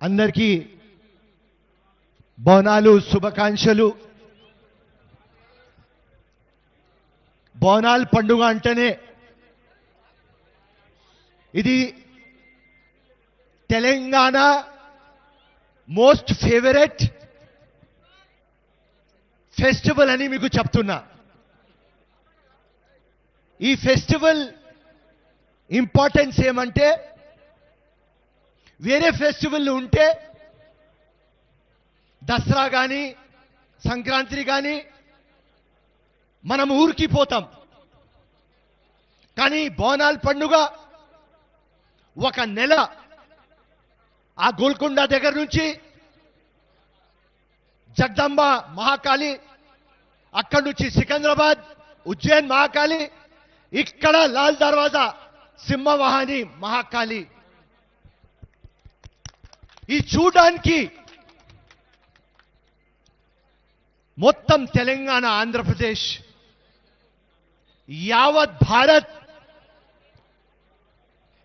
అందరికీ బోనాలు శుభాకాంక్షలు. బోనాల్ పండుగ అంటేనే ఇది తెలంగాణ మోస్ట్ ఫేవరెట్ ఫెస్టివల్ అని మీకు చెప్తున్నా. ఈ ఫెస్టివల్ ఇంపార్టెన్స్ ఏమంటే, వేరే ఫెస్టివల్ ఉంటే దసరా కానీ సంక్రాంతి కానీ మనం ఊరికి పోతాం. కానీ బోనాల్ పండుగ ఒక నెల ఆ గోల్కొండ దగ్గర నుంచి జగదంబ మహాకాళి, అక్కడి నుంచి సికింద్రాబాద్ ఉజ్జయిన్ మహాకాళి, ఇక్కడ లాల్ దర్వాజా సింహవాహిని మహాకాళి. ఈ చూడడానికి మొత్తం తెలంగాణ, ఆంధ్రప్రదేశ్, యావత్ భారత్,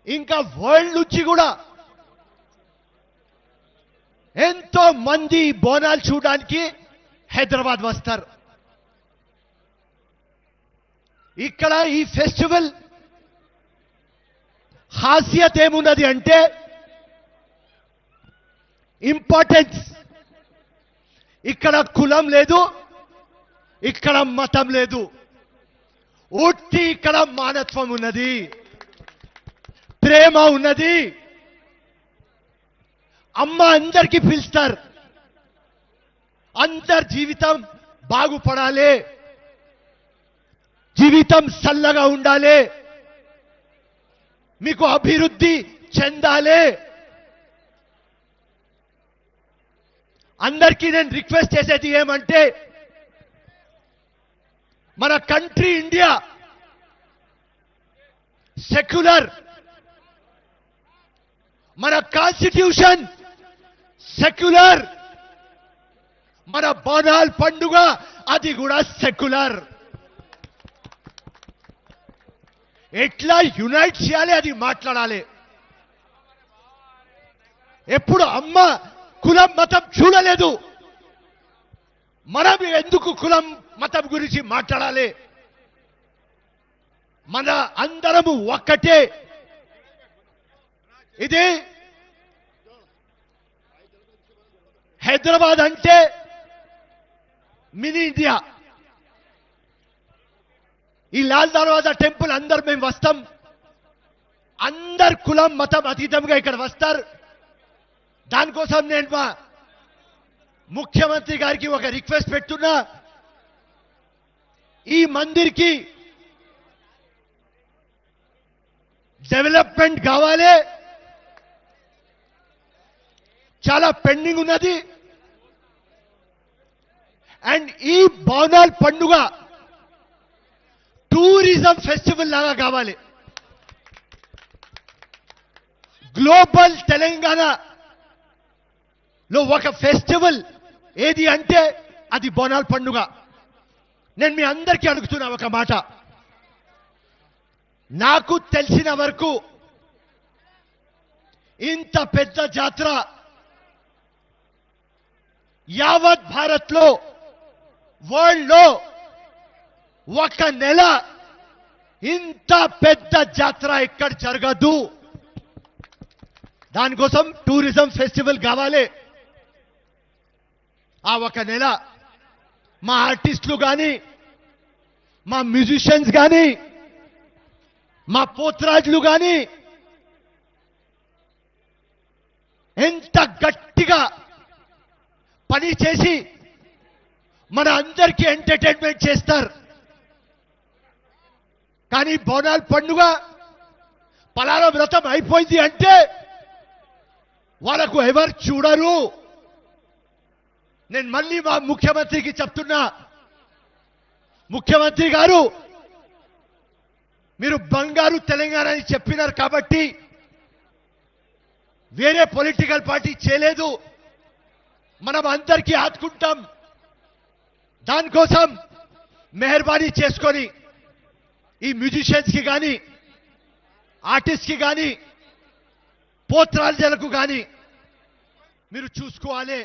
ఇంకా వరల్డ్ నుంచి కూడా ఎంతో మంది బోనాలు చూడడానికి హైదరాబాద్ వస్తారు. ఇక్కడ ఈ ఫెస్టివల్ ఖాసియత్ ఏమున్నది అంటే, ఇంపార్టెన్స్. ఇక్కడ కులం లేదు, ఇక్కడ మతం లేదు, ఉట్టి ఇక్కడ మానవత్వం ఉన్నది, ప్రేమ ఉన్నది. అమ్మ అందరికీ పిలుస్తారు, అందరి జీవితం బాగుపడాలి, జీవితం చల్లగా ఉండాలి, మీకు అభివృద్ధి చెందాలి. అందరికీ నేను రిక్వెస్ట్ చేసేది ఏమంటే, మన కంట్రీ ఇండియా సెక్యులర్, మన కాన్స్టిట్యూషన్ సెక్యులర్, మన బోనాల్ పండుగ అది కూడా సెక్యులర్. ఎట్లా యునైట్ చేయాలి అది మాట్లాడాలి. ఎప్పుడు అమ్మ కులం మతం చూడలేదు, మనం ఎందుకు కులం మతం గురించి మాట్లాడాలి? మన అందరము ఒక్కటే. ఇది హైదరాబాద్ అంటే మినీ ఇండియా. ఈ లాల్ దర్వాజా టెంపుల్ అందరు మేము వస్తాం, అందరు కులం మతం అతీతంగా ఇక్కడ వస్తారు. దానికోసం నేను మా ముఖ్యమంత్రి గారికి ఒక రిక్వెస్ట్ పెట్టున్నా, ఈ మందిర్కి డెవలప్మెంట్ కావాలి, చాలా పెండింగ్ ఉన్నది. అండ్ ఈ బోనాల్ పండుగ టూరిజం ఫెస్టివల్ లాగా కావాలి. గ్లోబల్ తెలంగాణలో ఒక ఫెస్టివల్ ఏది అంటే అది బోనాల్ పండుగ. నేను మీ అందరికీ అడుగుతున్నా ఒక మాట. నాకు తెలిసిన వరకు ఇంత పెద్ద జాతర యావత్ భారత్లో, వరల్డ్లో ఒక నెల ఇంత పెద్ద జాతర ఎక్కడ జరగదు. దానికోసం టూరిజం ఫెస్టివల్ కావాలి. ఆ ఒక నెల మా ఆర్టిస్టులు కానీ, మా మ్యూజిషియన్స్ కానీ, మా పోత్రాజులు కానీ ఎంత గట్టిగా పని చేసి మన అందరికీ ఎంటర్టైన్మెంట్ చేస్తారు. కానీ బోనాల్ పండుగ పలానా వ్రతం అయిపోయింది అంటే వాళ్ళకు ఎవరు చూడరు. నేను మళ్ళీ మా ముఖ్యమంత్రికి చెప్తున్నా, ముఖ్యమంత్రి గారు మీరు బంగారు తెలంగాణ అని చెప్పినారు కాబట్టి వేరే పొలిటికల్ పార్టీ చేయలేదు, మనం అందరికీ ఆదుకుంటాం. దానికోసం మెహర్బానీ చేసుకొని ఈ మ్యూజిషియన్స్ కి కానీ, ఆర్టిస్ట్ కి కానీ, పోత్రాజులకు కానీ మీరు చూసుకోవాలి.